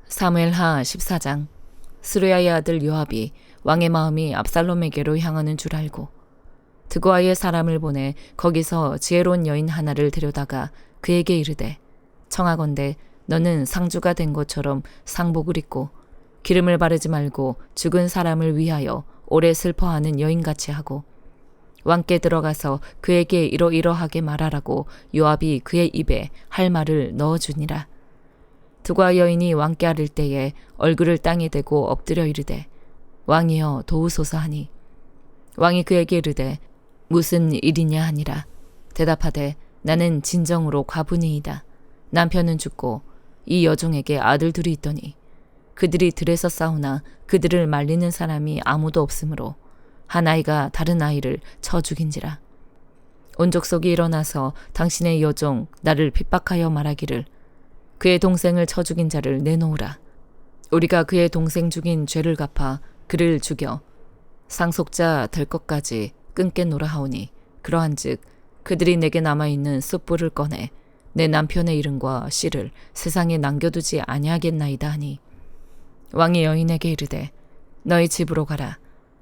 사무엘하 14장. 스루야의 아들 요압이 왕의 마음이 압살롬에게로 향하는 줄 알고 드고아의 사람을 보내 거기서 지혜로운 여인 하나를 데려다가 그에게 이르되, 청하건대 너는 상주가 된 것처럼 상복을 입고 기름을 바르지 말고 죽은 사람을 위하여 오래 슬퍼하는 여인같이 하고 왕께 들어가서 그에게 이러이러하게 말하라고 요압이 그의 입에 할 말을 넣어주니라. 드고아 여인이 왕께 아를 때에 얼굴을 땅에 대고 엎드려 이르되, 왕이여 도우소서 하니, 왕이 그에게 이르되 무슨 일이냐 하니라. 대답하되, 나는 진정으로 과부니이다. 남편은 죽고 이 여종에게 아들 둘이 있더니 그들이 들에서 싸우나 그들을 말리는 사람이 아무도 없으므로 한 아이가 다른 아이를 쳐 죽인지라. 온 족속이 일어나서 당신의 여종 나를 핍박하여 말하기를, 그의 동생을 쳐 죽인 자를 내놓으라. 우리가 그의 동생 죽인 죄를 갚아 그를 죽여 상속자 될 것까지 끊겠노라 하오니, 그러한즉 그들이 내게 남아있는 숯불을 꺼내 내 남편의 이름과 씨를 세상에 남겨두지 아니하겠나이다 하니, 왕이 여인에게 이르되, 너희 집으로 가라.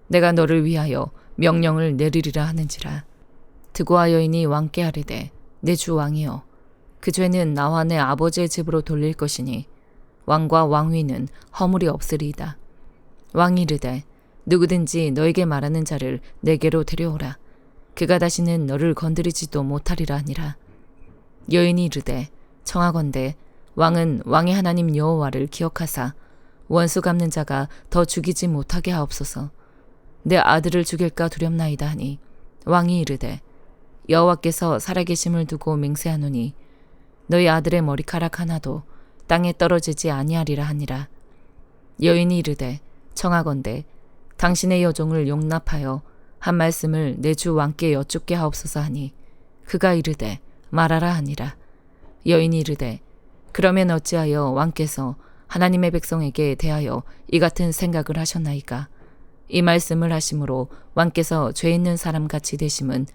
내가 너를 위하여 명령을 내리리라 하는지라. 드고아 여인이 왕께 아뢰되, 내 주 왕이여, 그 죄는 나와 내 아버지의 집으로 돌릴 것이니 왕과 왕위는 허물이 없으리이다. 왕이 이르되, 누구든지 너에게 말하는 자를 내게로 데려오라. 그가 다시는 너를 건드리지도 못하리라 하니라. 여인이 이르되, 청하건대 왕은 왕의 하나님 여호와를 기억하사 원수 갚는 자가 더 죽이지 못하게 하옵소서. 내 아들을 죽일까 두렵나이다 하니, 왕이 이르되, 여호와께서 살아계심을 두고 맹세하노니 너희 아들의 머리카락 하나도 땅에 떨어지지 아니하리라 하니라. 여인이 이르되, 청하건대 당신의 여종을 용납하여 한 말씀을 내 주 왕께 여쭙게 하옵소서 하니, 그가 이르되 말하라 하니라. 여인이 이르되, 그러면 어찌하여 왕께서 하나님의 백성에게 대하여 이 같은 생각을 하셨나이까? 이 말씀을 하심으로 왕께서 죄 있는 사람같이 되심은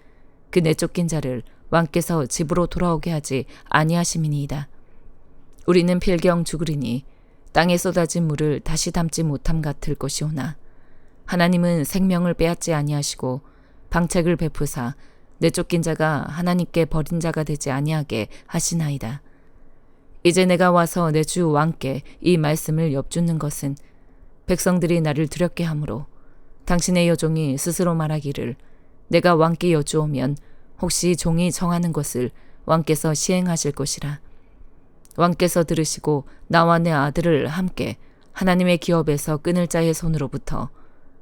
그 내쫓긴 자를 왕께서 집으로 돌아오게 하지 아니하심이니이다. 우리는 필경 죽으리니 땅에 쏟아진 물을 다시 담지 못함 같을 것이오나, 하나님은 생명을 빼앗지 아니하시고 방책을 베푸사 내쫓긴 자가 하나님께 버린 자가 되지 아니하게 하시나이다. 이제 내가 와서 내 주 왕께 이 말씀을 엽주는 것은 백성들이 나를 두렵게 하므로 당신의 여종이 스스로 말하기를, 내가 왕께 여쭈오면 혹시 종이 정하는 것을 왕께서 시행하실 것이라. 왕께서 들으시고 나와 내 아들을 함께 하나님의 기업에서 끊을 자의 손으로부터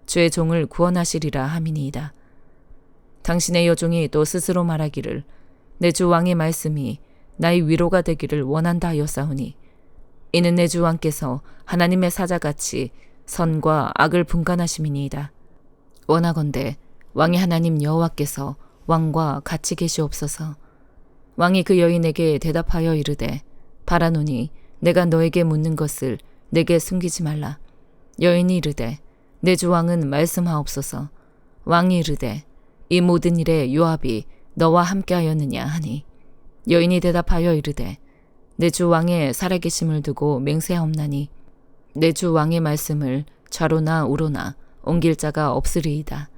주의 종을 구원하시리라 함이니이다. 당신의 여종이 또 스스로 말하기를, 내 주 왕의 말씀이 나의 위로가 되기를 원한다 하였사오니, 이는 내 주 왕께서 하나님의 사자같이 선과 악을 분간하심이니이다. 원하건대 왕의 하나님 여호와께서 왕과 같이 계시옵소서. 왕이 그 여인에게 대답하여 이르되, 바라노니 내가 너에게 묻는 것을 내게 숨기지 말라. 여인이 이르되, 내 주 왕은 말씀하옵소서. 왕이 이르되, 이 모든 일에 요압이 너와 함께하였느냐 하니, 여인이 대답하여 이르되, 내 주 왕의 살아계심을 두고 맹세하옵나니 내 주 왕의 말씀을 좌로나 우로나 옮길 자가 없으리이다.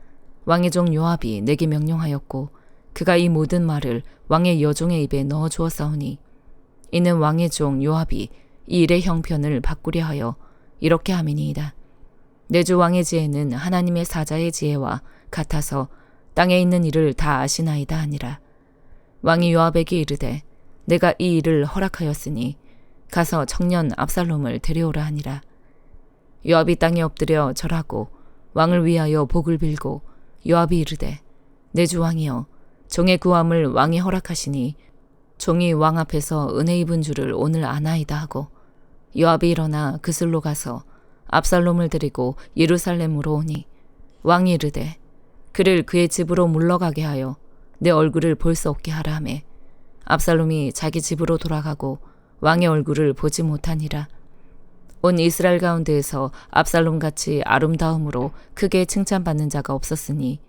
왕의 종 요압이 내게 명령하였고 그가 이 모든 말을 왕의 여종의 입에 넣어 주었사오니, 이는 왕의 종 요압이 이 일의 형편을 바꾸려 하여 이렇게 함이니이다. 내 주 왕의 지혜는 하나님의 사자의 지혜와 같아서 땅에 있는 일을 다 아시나이다 하니라. 왕이 요압에게 이르되, 내가 이 일을 허락하였으니 가서 청년 압살롬을 데려오라 하니라. 요압이 땅에 엎드려 절하고 왕을 위하여 복을 빌고, 요압이 이르되, 내 주 왕이여, 종의 구함을 왕이 허락하시니 종이 왕 앞에서 은혜 입은 줄을 오늘 아나이다 하고, 요압이 일어나 그슬로 가서 압살롬을 데리고 예루살렘으로 오니, 왕이 이르되, 그를 그의 집으로 물러가게 하여 내 얼굴을 볼 수 없게 하라 하매, 압살롬이 자기 집으로 돌아가고 왕의 얼굴을 보지 못하니라. 온 이스라엘 가운데에서 압살롬같이 아름다움으로 크게 칭찬받는 자가 없었으니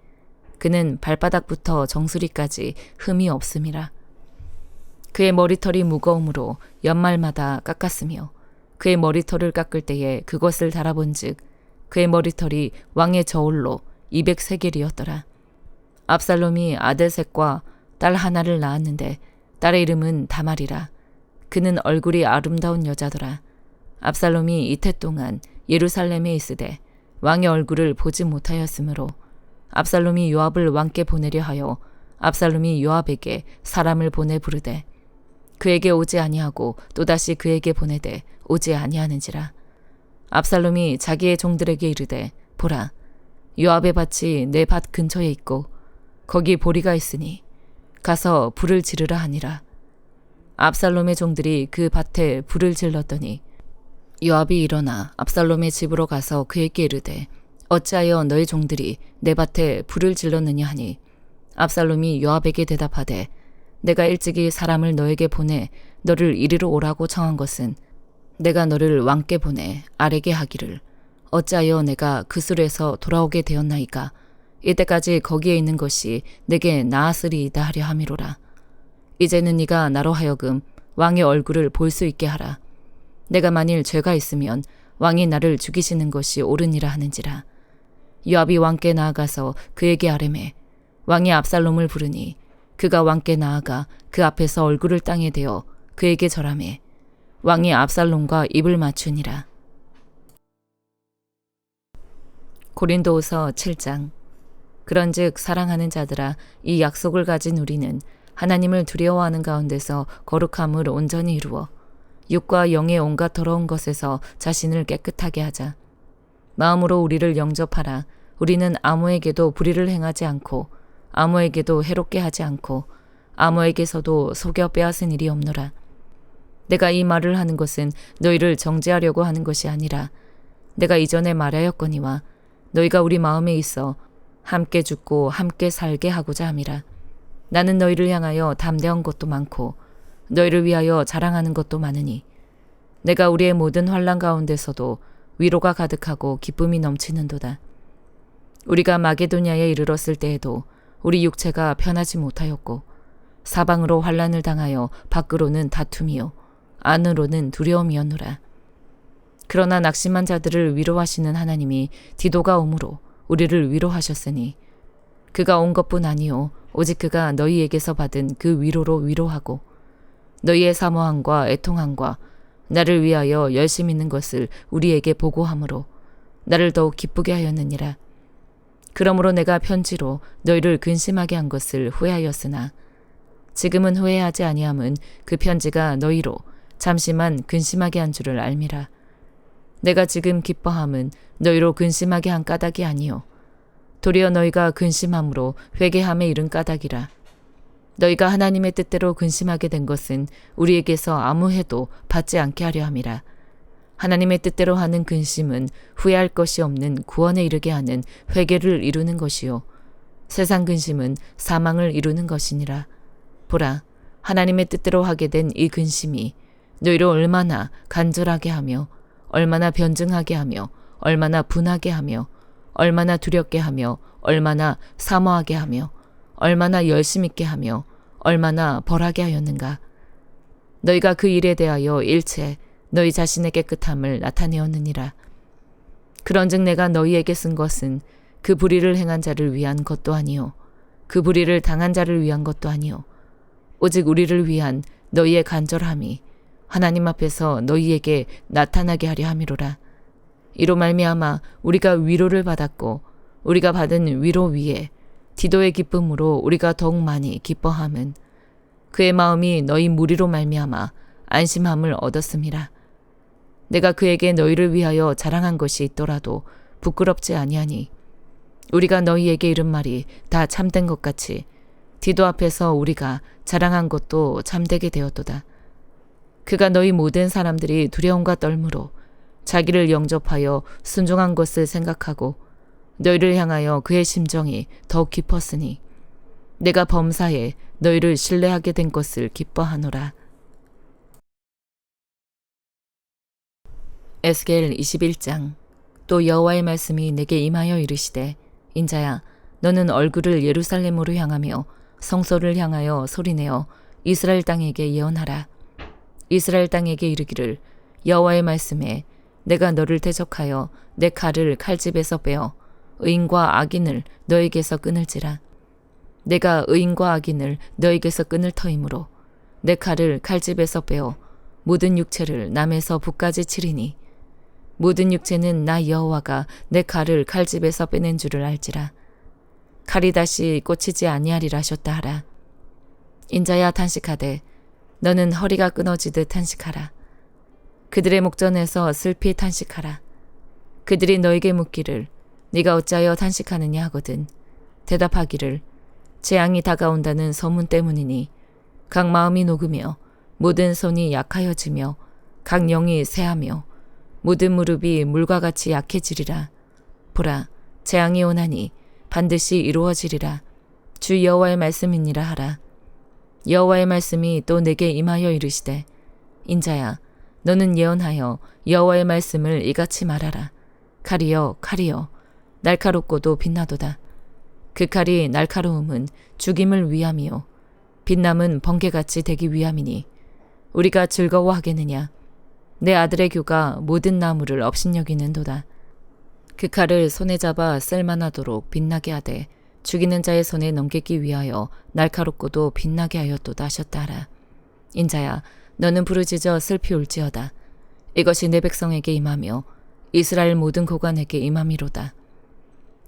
그는 발바닥부터 정수리까지 흠이 없음이라. 그의 머리털이 무거움으로 연말마다 깎았으며 그의 머리털을 깎을 때에 그것을 달아본즉 그의 머리털이 왕의 저울로 200세겔이었더라. 압살롬이 아들 셋과 딸 하나를 낳았는데 딸의 이름은 다말이라. 그는 얼굴이 아름다운 여자더라. 압살롬이 이태 동안 예루살렘에 있으되 왕의 얼굴을 보지 못하였으므로 압살롬이 요압을 왕께 보내려 하여 압살롬이 요압에게 사람을 보내 부르되 그에게 오지 아니하고 또다시 그에게 보내되 오지 아니하는지라. 압살롬이 자기의 종들에게 이르되 보라, 요압의 밭이 내 밭 근처에 있고 거기 보리가 있으니 가서 불을 지르라 하니라. 압살롬의 종들이 그 밭에 불을 질렀더니 요압이 일어나 압살롬의 집으로 가서 그에게 이르되 어찌하여 너희 종들이 내 밭에 불을 질렀느냐 하니 압살롬이 요압에게 대답하되 내가 일찍이 사람을 너에게 보내 너를 이리로 오라고 청한 것은 내가 너를 왕께 보내 아뢰게 하기를 어찌하여 내가 그 술에서 돌아오게 되었나이까 이때까지 거기에 있는 것이 내게 나았으리이다 하려 함이로라. 이제는 네가 나로 하여금 왕의 얼굴을 볼 수 있게 하라. 내가 만일 죄가 있으면 왕이 나를 죽이시는 것이 옳으니라 하는지라. 요압이 왕께 나아가서 그에게 아뢰매 왕이 압살롬을 부르니 그가 왕께 나아가 그 앞에서 얼굴을 땅에 대어 그에게 절하매 왕이 압살롬과 입을 맞추니라. 고린도후서 7장. 그런즉 사랑하는 자들아, 이 약속을 가진 우리는 하나님을 두려워하는 가운데서 거룩함을 온전히 이루어 육과 영의 온갖 더러운 것에서 자신을 깨끗하게 하자. 마음으로 우리를 영접하라. 우리는 아무에게도 불의를 행하지 않고 아무에게도 해롭게 하지 않고 아무에게서도 속여 빼앗은 일이 없노라. 내가 이 말을 하는 것은 너희를 정죄하려고 하는 것이 아니라 내가 이전에 말하였거니와 너희가 우리 마음에 있어 함께 죽고 함께 살게 하고자 함이라. 나는 너희를 향하여 담대한 것도 많고 너희를 위하여 자랑하는 것도 많으니 내가 우리의 모든 환난 가운데서도 위로가 가득하고 기쁨이 넘치는도다. 우리가 마게도냐에 이르렀을 때에도 우리 육체가 편하지 못하였고 사방으로 환난을 당하여 밖으로는 다툼이요 안으로는 두려움이었노라. 그러나 낙심한 자들을 위로하시는 하나님이 디도가 오므로 우리를 위로하셨으니 그가 온 것뿐 아니요 오직 그가 너희에게서 받은 그 위로로 위로하고 너희의 사모함과 애통함과 나를 위하여 열심 있는 것을 우리에게 보고함으로 나를 더욱 기쁘게 하였느니라. 그러므로 내가 편지로 너희를 근심하게 한 것을 후회하였으나 지금은 후회하지 아니함은 그 편지가 너희로 잠시만 근심하게 한 줄을 알미라. 내가 지금 기뻐함은 너희로 근심하게 한 까닭이 아니요 도리어 너희가 근심함으로 회개함에 이른 까닭이라. 너희가 하나님의 뜻대로 근심하게 된 것은 우리에게서 아무 해도 받지 않게 하려 함이라. 하나님의 뜻대로 하는 근심은 후회할 것이 없는 구원에 이르게 하는 회개를 이루는 것이요 세상 근심은 사망을 이루는 것이니라. 보라, 하나님의 뜻대로 하게 된 이 근심이 너희를 얼마나 간절하게 하며 얼마나 변증하게 하며 얼마나 분하게 하며 얼마나 두렵게 하며 얼마나 사모하게 하며 얼마나 열심 있게 하며 얼마나 벌하게 하였는가. 너희가 그 일에 대하여 일체 너희 자신의 깨끗함을 나타내었느니라. 그런즉 내가 너희에게 쓴 것은 그 불의를 행한 자를 위한 것도 아니요 그 불의를 당한 자를 위한 것도 아니요 오직 우리를 위한 너희의 간절함이 하나님 앞에서 너희에게 나타나게 하려 함이로라. 이로 말미암아 우리가 위로를 받았고 우리가 받은 위로 위에 디도의 기쁨으로 우리가 더욱 많이 기뻐함은 그의 마음이 너희 무리로 말미암아 안심함을 얻었음이라. 내가 그에게 너희를 위하여 자랑한 것이 있더라도 부끄럽지 아니하니 우리가 너희에게 이른 말이 다 참된 것 같이 디도 앞에서 우리가 자랑한 것도 참되게 되었도다. 그가 너희 모든 사람들이 두려움과 떨므로 자기를 영접하여 순종한 것을 생각하고 너희를 향하여 그의 심정이 더욱 깊었으니 내가 범사에 너희를 신뢰하게 된 것을 기뻐하노라. 에스겔 21장. 또 여호와의 말씀이 내게 임하여 이르시되 인자야, 너는 얼굴을 예루살렘으로 향하며 성소를 향하여 소리내어 이스라엘 땅에게 예언하라. 이스라엘 땅에게 이르기를 여호와의 말씀에 내가 너를 대적하여 내 칼을 칼집에서 빼어 의인과 악인을 너에게서 끊을지라. 내가 의인과 악인을 너에게서 끊을 터이므로 내 칼을 칼집에서 빼어 모든 육체를 남에서 북까지 치리니 모든 육체는 나 여호와가 내 칼을 칼집에서 빼낸 줄을 알지라. 칼이 다시 꽂히지 아니하리라 하셨다 하라. 인자야 탄식하되 너는 허리가 끊어지듯 탄식하라. 그들의 목전에서 슬피 탄식하라. 그들이 너에게 묻기를 네가 어찌하여 탄식하느냐 하거든 대답하기를 재앙이 다가온다는 소문 때문이니 각 마음이 녹으며 모든 손이 약하여지며 각 영이 쇠하며 모든 무릎이 물과 같이 약해지리라. 보라, 재앙이 오나니 반드시 이루어지리라. 주 여호와의 말씀이니라 하라. 여호와의 말씀이 또 내게 임하여 이르시되 인자야 너는 예언하여 여호와의 말씀을 이같이 말하라. 칼이여 칼이여 날카롭고도 빛나도다. 그 칼이 날카로움은 죽임을 위함이요 빛남은 번개같이 되기 위함이니 우리가 즐거워하겠느냐. 내 아들의 교가 모든 나무를 업신여기는도다. 그 칼을 손에 잡아 쓸만하도록 빛나게 하되 죽이는 자의 손에 넘기기 위하여 날카롭고도 빛나게 하였도다 하셨다 하라. 인자야 너는 부르짖어 슬피 울지어다. 이것이 내 백성에게 임하며 이스라엘 모든 고관에게 임함이로다.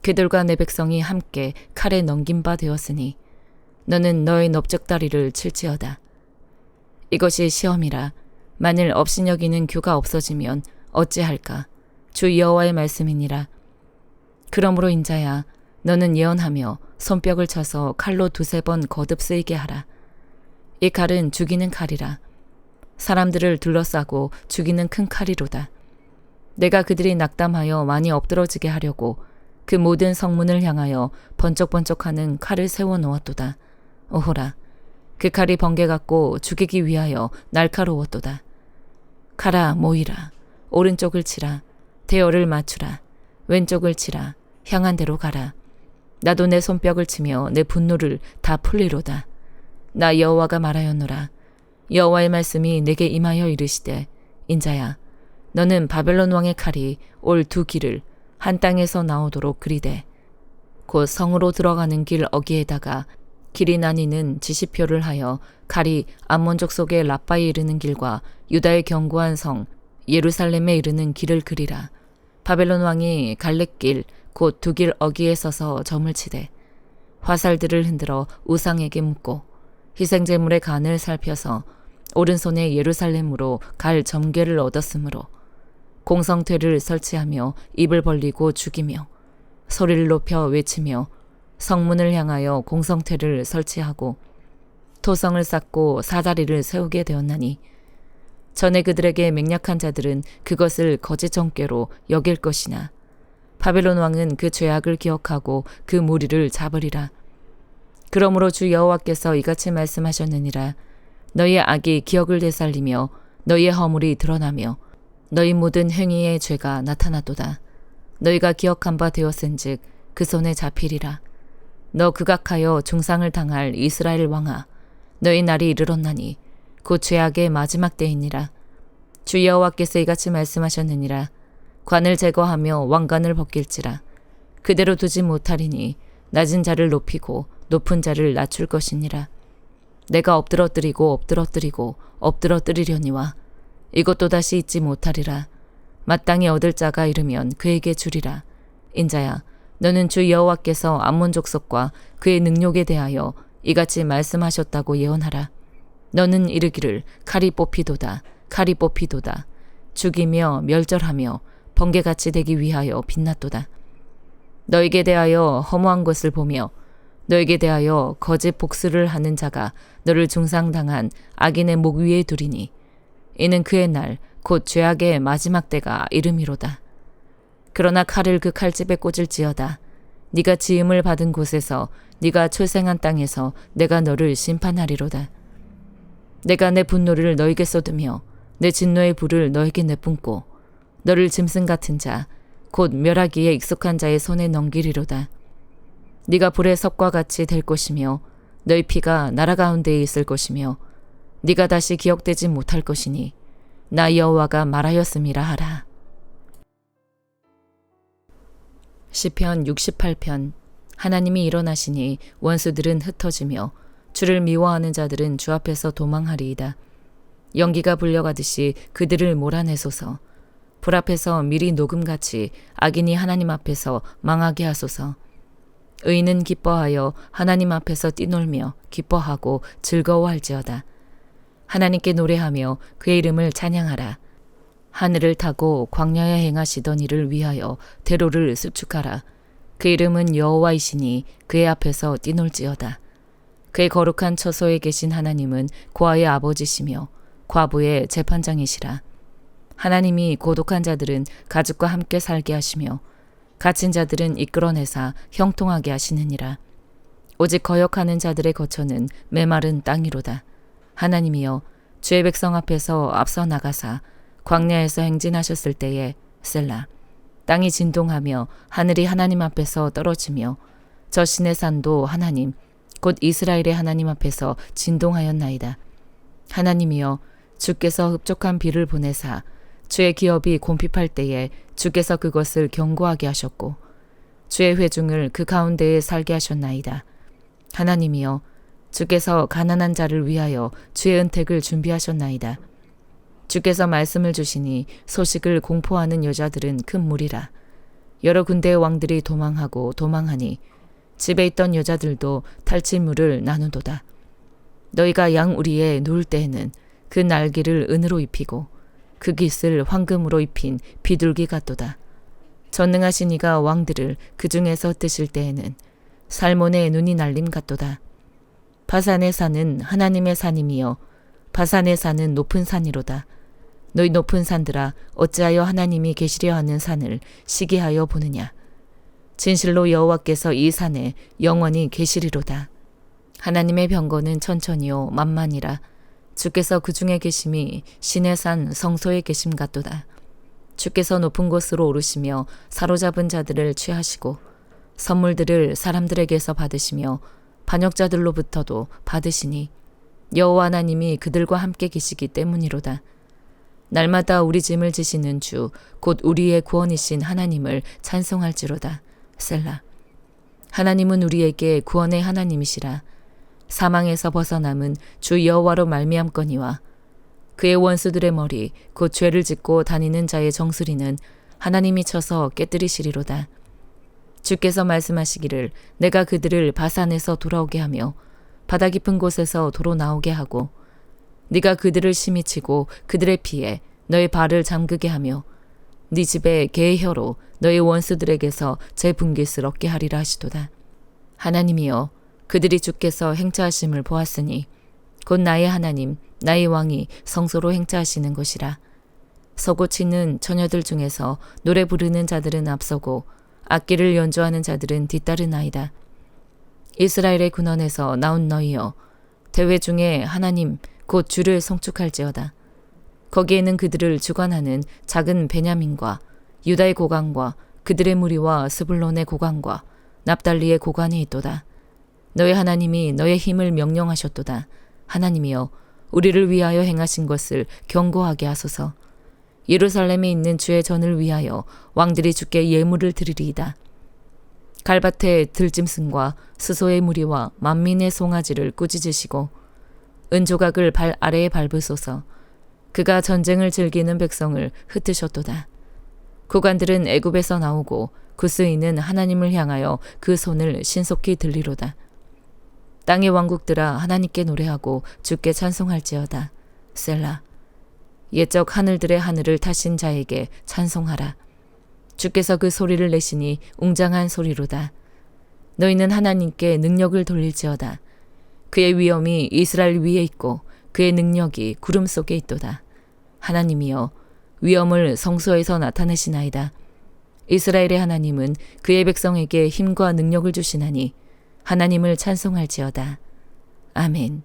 그들과 내 백성이 함께 칼에 넘긴 바 되었으니 너는 너의 넓적다리를 칠지어다. 이것이 시험이라. 만일 업신여기는 교가 없어지면 어찌할까. 주 여호와의 말씀이니라. 그러므로 인자야 너는 예언하며 손뼉을 쳐서 칼로 두세 번 거듭 쓰이게 하라. 이 칼은 죽이는 칼이라. 사람들을 둘러싸고 죽이는 큰 칼이로다. 내가 그들이 낙담하여 많이 엎드러지게 하려고 그 모든 성문을 향하여 번쩍번쩍하는 칼을 세워놓았도다. 오호라, 그 칼이 번개 같고 죽이기 위하여 날카로웠도다. 가라 모이라. 오른쪽을 치라. 대열을 맞추라. 왼쪽을 치라. 향한 대로 가라. 나도 내 손뼉을 치며 내 분노를 다 풀리로다. 나 여호와가 말하였노라. 여호와의 말씀이 내게 임하여 이르시되 인자야 너는 바벨론 왕의 칼이 올 두 길을 한 땅에서 나오도록 그리되 곧 성으로 들어가는 길 어기에다가 길이 나뉘는 지시표를 하여 칼이 암몬족 속의 라빠에 이르는 길과 유다의 견고한 성 예루살렘에 이르는 길을 그리라. 바벨론 왕이 갈렙길 곧 두 길 어기에 서서 점을 치되 화살들을 흔들어 우상에게 묻고 희생제물의 간을 살펴서 오른손에 예루살렘으로 갈 점괘를 얻었으므로 공성퇴를 설치하며 입을 벌리고 죽이며 소리를 높여 외치며 성문을 향하여 공성퇴를 설치하고 토성을 쌓고 사다리를 세우게 되었나니 전에 그들에게 맹약한 자들은 그것을 거짓 정죄로 여길 것이나 바벨론 왕은 그 죄악을 기억하고 그 무리를 잡으리라. 그러므로 주 여호와께서 이같이 말씀하셨느니라. 너희의 악이 기억을 되살리며 너희의 허물이 드러나며 너희 모든 행위의 죄가 나타나도다. 너희가 기억한 바 되었은즉 그 손에 잡히리라. 너 극악하여 중상을 당할 이스라엘 왕아, 너희 날이 이르렀나니 곧 죄악의 마지막 때이니라. 주 여호와께서 이같이 말씀하셨느니라. 관을 제거하며 왕관을 벗길지라. 그대로 두지 못하리니 낮은 자를 높이고 높은 자를 낮출 것이니라. 내가 엎드러뜨리고 엎드러뜨리고 엎드러뜨리려니와 이것도 다시 잊지 못하리라. 마땅히 얻을 자가 이르면 그에게 주리라. 인자야 너는 주 여호와께서 암몬 족속과 그의 능력에 대하여 이같이 말씀하셨다고 예언하라. 너는 이르기를 칼이 뽑히도다. 칼이 뽑히도다. 죽이며 멸절하며 번개같이 되기 위하여 빛났도다. 너에게 대하여 허무한 것을 보며 너에게 대하여 거짓 복수를 하는 자가 너를 중상당한 악인의 목 위에 두리니 이는 그의 날 곧 죄악의 마지막 때가 이름이로다. 그러나 칼을 그 칼집에 꽂을지어다. 네가 지음을 받은 곳에서 네가 출생한 땅에서 내가 너를 심판하리로다. 내가 내 분노를 너에게 쏟으며 내 진노의 불을 너에게 내뿜고 너를 짐승 같은 자 곧 멸하기에 익숙한 자의 손에 넘기리로다. 네가 불의 섭과 같이 될 것이며 너희 피가 나라 가운데에 있을 것이며 네가 다시 기억되지 못할 것이니 나 여호와가 말하였음이라 하라. 시편 68편. 하나님이 일어나시니 원수들은 흩어지며 주를 미워하는 자들은 주 앞에서 도망하리이다. 연기가 불려가듯이 그들을 몰아내소서. 불 앞에서 미리 녹음같이 악인이 하나님 앞에서 망하게 하소서. 의인은 기뻐하여 하나님 앞에서 뛰놀며 기뻐하고 즐거워할지어다. 하나님께 노래하며 그의 이름을 찬양하라. 하늘을 타고 광야에 행하시던 일을 위하여 대로를 수축하라. 그 이름은 여호와이시니 그의 앞에서 뛰놀지어다. 그의 거룩한 처소에 계신 하나님은 고아의 아버지시며 과부의 재판장이시라. 하나님이 고독한 자들은 가족과 함께 살게 하시며 갇힌 자들은 이끌어내사 형통하게 하시느니라. 오직 거역하는 자들의 거처는 메마른 땅이로다. 하나님이여 주의 백성 앞에서 앞서 나가사 광야에서 행진하셨을 때에 셀라. 땅이 진동하며 하늘이 하나님 앞에서 떨어지며 저 신의 산도 하나님 곧 이스라엘의 하나님 앞에서 진동하였나이다. 하나님이여 주께서 흡족한 비를 보내사 주의 기업이 곰핍할 때에 주께서 그것을 견고하게 하셨고 주의 회중을 그 가운데에 살게 하셨나이다. 하나님이여 주께서 가난한 자를 위하여 주의 은택을 준비하셨나이다. 주께서 말씀을 주시니 소식을 공포하는 여자들은 큰 무리라. 여러 군대의 왕들이 도망하고 도망하니 집에 있던 여자들도 탈취물을 나누도다. 너희가 양 우리에 누울 때에는 그 날개를 은으로 입히고 그 깃을 황금으로 입힌 비둘기 같도다. 전능하신 이가 왕들을 그 중에서 뜨실 때에는 살몬의 눈이 날림 같도다. 바산의 산은 하나님의 산임이여 바산의 산은 높은 산이로다. 너희 높은 산들아 어찌하여 하나님이 계시려 하는 산을 시기하여 보느냐. 진실로 여호와께서 이 산에 영원히 계시리로다. 하나님의 병거는 천천히요 만만이라. 주께서 그 중에 계심이 신의 산 성소에 계심 같도다. 주께서 높은 곳으로 오르시며 사로잡은 자들을 취하시고 선물들을 사람들에게서 받으시며 반역자들로부터도 받으시니 여호와 하나님이 그들과 함께 계시기 때문이로다. 날마다 우리 짐을 지시는 주 곧 우리의 구원이신 하나님을 찬송할지로다. 셀라. 하나님은 우리에게 구원의 하나님이시라. 사망에서 벗어남은 주 여호와로 말미암거니와 그의 원수들의 머리 곧 죄를 짓고 다니는 자의 정수리는 하나님이 쳐서 깨뜨리시리로다. 주께서 말씀하시기를 내가 그들을 바산에서 돌아오게 하며 바다 깊은 곳에서 도로 나오게 하고 네가 그들을 심히 치고 그들의 피에 너의 발을 잠그게 하며 네 집에 개의 혀로 너의 원수들에게서 제 분깃을 얻게 하리라 하시도다. 하나님이여 그들이 주께서 행차하심을 보았으니 곧 나의 하나님 나의 왕이 성소로 행차하시는 것이라. 서고 치는 처녀들 중에서 노래 부르는 자들은 앞서고 악기를 연주하는 자들은 뒤따르나이다. 이스라엘의 군원에서 나온 너희여 대회 중에 하나님 곧 주를 송축할지어다. 거기에는 그들을 주관하는 작은 베냐민과 유다의 고관과 그들의 무리와 스불론의 고관과 납달리의 고관이 있도다. 너의 하나님이 너의 힘을 명령하셨도다. 하나님이여 우리를 위하여 행하신 것을 경고하게 하소서. 예루살렘에 있는 주의 전을 위하여 왕들이 주께 예물을 드리리이다. 갈밭의 들짐승과 스소의 무리와 만민의 송아지를 꾸짖으시고 은조각을 발 아래에 밟으소서. 그가 전쟁을 즐기는 백성을 흩으셨도다. 구관들은 애굽에서 나오고 구스인은 하나님을 향하여 그 손을 신속히 들리로다. 땅의 왕국들아 하나님께 노래하고 주께 찬송할지어다. 셀라. 옛적 하늘들의 하늘을 타신 자에게 찬송하라. 주께서 그 소리를 내시니 웅장한 소리로다. 너희는 하나님께 능력을 돌릴지어다. 그의 위엄이 이스라엘 위에 있고 그의 능력이 구름 속에 있도다. 하나님이여 위엄을 성소에서 나타내시나이다. 이스라엘의 하나님은 그의 백성에게 힘과 능력을 주시나니 하나님을 찬송할지어다. 아멘.